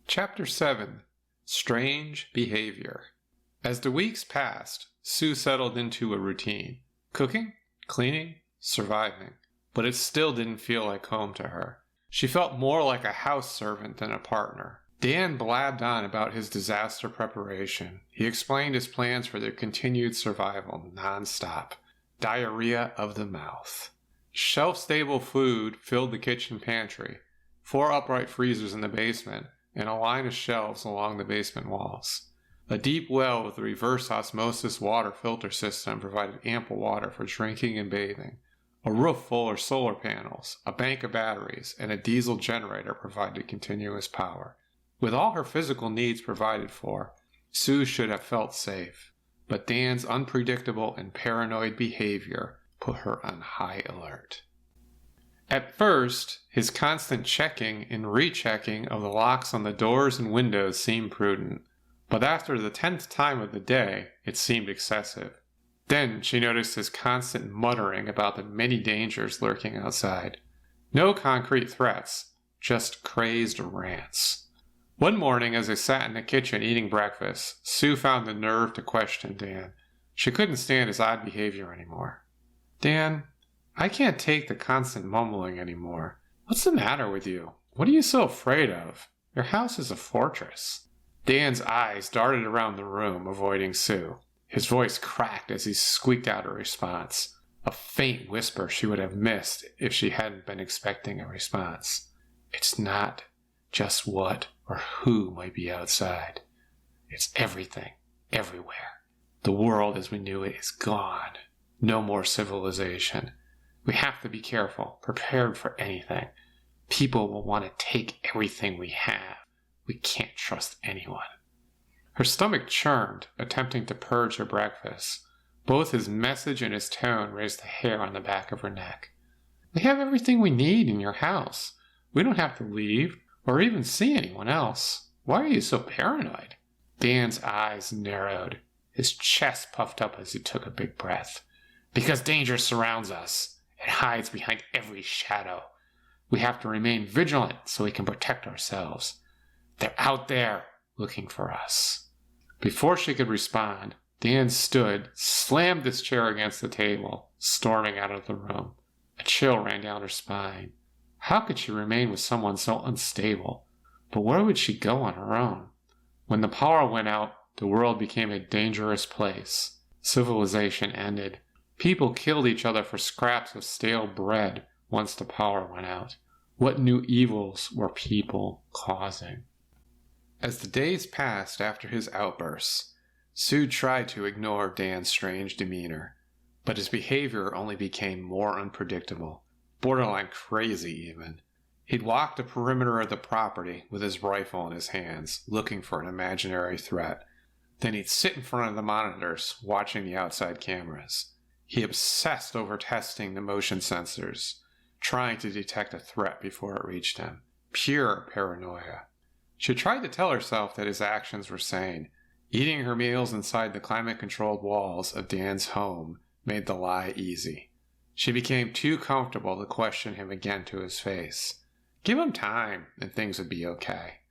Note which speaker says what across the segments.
Speaker 1: Chapter 7. Strange Behavior. As the weeks passed, Sue settled into a routine. Cooking, cleaning, surviving. But it still didn't feel like home to her. She felt more like a house servant than a partner. Dan blabbed on about his disaster preparation. He explained his plans for their continued survival nonstop. Diarrhea of the mouth. Shelf-stable food filled the kitchen pantry. 4 upright freezers in the basement, and a line of shelves along the basement walls. A deep well with a reverse osmosis water filter system provided ample water for drinking and bathing. A roof full of solar panels, a bank of batteries, and a diesel generator provided continuous power. With all her physical needs provided for, Sue should have felt safe. But Dan's unpredictable and paranoid behavior put her on high alert. At first, his constant checking and rechecking of the locks on the doors and windows seemed prudent, but after the 10th time of the day, it seemed excessive. Then she noticed his constant muttering about the many dangers lurking outside. No concrete threats, just crazed rants. One morning, as they sat in the kitchen eating breakfast, Sue found the nerve to question Dan. She couldn't stand his odd behavior anymore. Dan, I can't take the constant mumbling anymore. What's the matter with you? What are you so afraid of? Your house is a fortress. Dan's eyes darted around the room, avoiding Sue. His voice cracked as he squeaked out a response. A faint whisper she would have missed if she hadn't been expecting a response. It's not just what or who might be outside. It's everything, everywhere. The world as we knew it is gone. No more civilization. We have to be careful, prepared for anything. People will want to take everything we have. We can't trust anyone. Her stomach churned, attempting to purge her breakfast. Both his message and his tone raised the hair on the back of her neck. We have everything we need in your house. We don't have to leave, or even see anyone else. Why are you so paranoid? Dan's eyes narrowed. His chest puffed up as he took a big breath. Because danger surrounds us. It hides behind every shadow. We have to remain vigilant so we can protect ourselves. They're out there looking for us. Before she could respond, Dan stood, slammed his chair against the table, storming out of the room. A chill ran down her spine. How could she remain with someone so unstable? But where would she go on her own? When the power went out, the world became a dangerous place. Civilization ended. People killed each other for scraps of stale bread once the power went out. What new evils were people causing? As the days passed after his outbursts, Sue tried to ignore Dan's strange demeanor, but his behavior only became more unpredictable, borderline crazy even. He'd walk the perimeter of the property with his rifle in his hands, looking for an imaginary threat. Then he'd sit in front of the monitors, watching the outside cameras. He obsessed over testing the motion sensors, trying to detect a threat before it reached him. Pure paranoia. She tried to tell herself that his actions were sane. Eating her meals inside the climate-controlled walls of Dan's home made the lie easy. She became too comfortable to question him again to his face. Give him time, and things would be okay.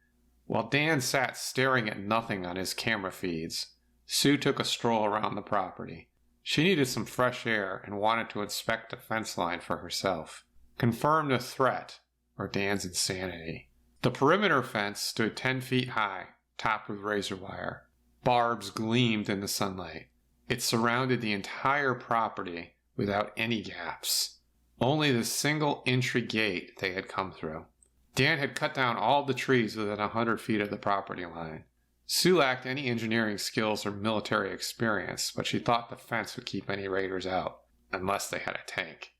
Speaker 1: While Dan sat staring at nothing on his camera feeds, Sue took a stroll around the property. She needed some fresh air and wanted to inspect the fence line for herself. Confirm the threat, or Dan's insanity. The perimeter fence stood 10 feet high, topped with razor wire. Barbs gleamed in the sunlight. It surrounded the entire property without any gaps. Only the single entry gate they had come through. Dan had cut down all the trees within 100 feet of the property line. Sue lacked any engineering skills or military experience, but she thought the fence would keep any raiders out, unless they had a tank.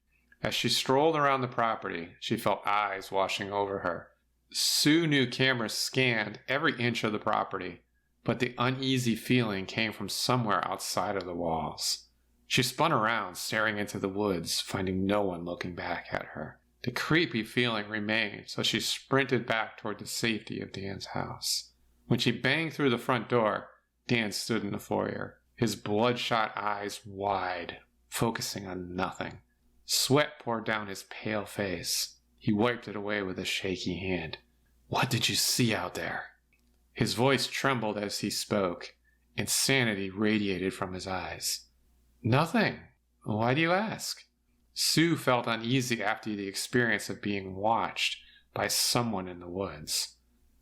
Speaker 1: As she strolled around the property, she felt eyes washing over her. Sue knew cameras scanned every inch of the property, but the uneasy feeling came from somewhere outside of the walls. She spun around, staring into the woods, finding no one looking back at her. The creepy feeling remained, so she sprinted back toward the safety of Dan's house. When she banged through the front door, Dan stood in the foyer, his bloodshot eyes wide, focusing on nothing. Sweat poured down his pale face. He wiped it away with a shaky hand. "What did you see out there?" His voice trembled as he spoke. Insanity radiated from his eyes. Nothing. Why do you ask? Sue felt uneasy after the experience of being watched by someone in the woods.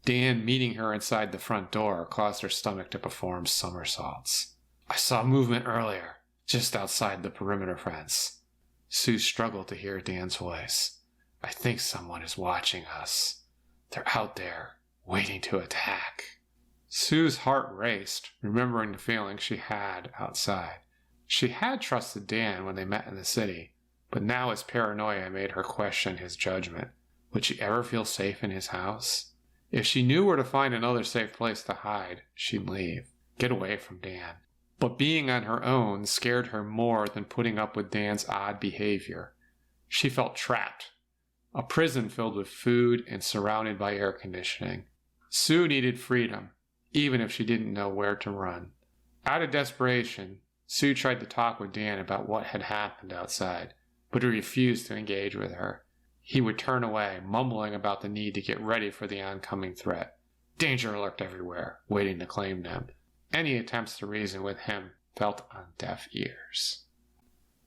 Speaker 1: Dan meeting her inside the front door caused her stomach to perform somersaults. I saw movement earlier, just outside the perimeter fence. Sue struggled to hear Dan's voice. I think someone is watching us. They're out there, waiting to attack. Sue's heart raced, remembering the feeling she had outside. She had trusted Dan when they met in the city, but now his paranoia made her question his judgment. Would she ever feel safe in his house? If she knew where to find another safe place to hide, she'd leave, get away from Dan. But being on her own scared her more than putting up with Dan's odd behavior. She felt trapped, a prison filled with food and surrounded by air conditioning. Sue needed freedom, even if she didn't know where to run. Out of desperation, Sue tried to talk with Dan about what had happened outside, but he refused to engage with her. He would turn away, mumbling about the need to get ready for the oncoming threat. Danger lurked everywhere, waiting to claim them. Any attempts to reason with him felt on deaf ears.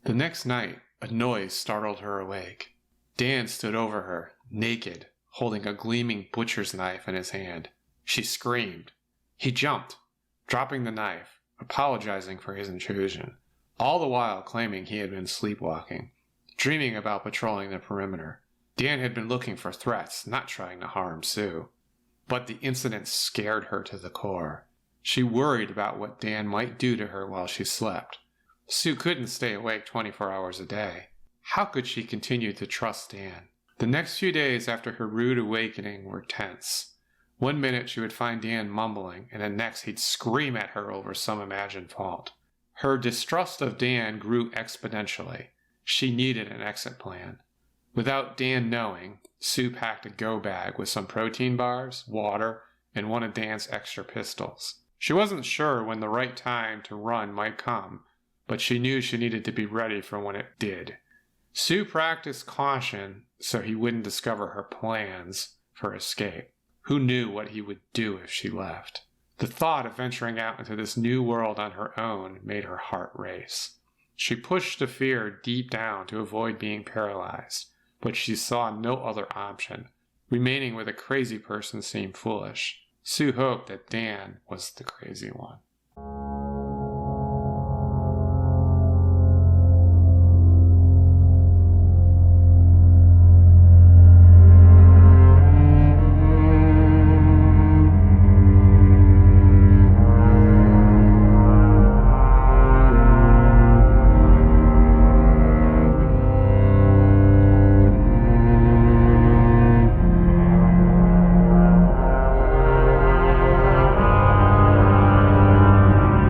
Speaker 1: The next night, a noise startled her awake. Dan stood over her, naked, holding a gleaming butcher's knife in his hand. She screamed. He jumped, dropping the knife, apologizing for his intrusion, all the while claiming he had been sleepwalking, dreaming about patrolling the perimeter. Dan had been looking for threats, not trying to harm Sue. But the incident scared her to the core. She worried about what Dan might do to her while she slept. Sue couldn't stay awake 24 hours a day. How could she continue to trust Dan? The next few days after her rude awakening were tense. One minute she would find Dan mumbling, and the next he'd scream at her over some imagined fault. Her distrust of Dan grew exponentially. She needed an exit plan. Without Dan knowing, Sue packed a go bag with some protein bars, water, and one of Dan's extra pistols. She wasn't sure when the right time to run might come, but she knew she needed to be ready for when it did. Sue practiced caution so he wouldn't discover her plans for escape. Who knew what he would do if she left? The thought of venturing out into this new world on her own made her heart race. She pushed the fear deep down to avoid being paralyzed, but she saw no other option. Remaining with a crazy person seemed foolish. Sue hoped that Dan was the crazy one.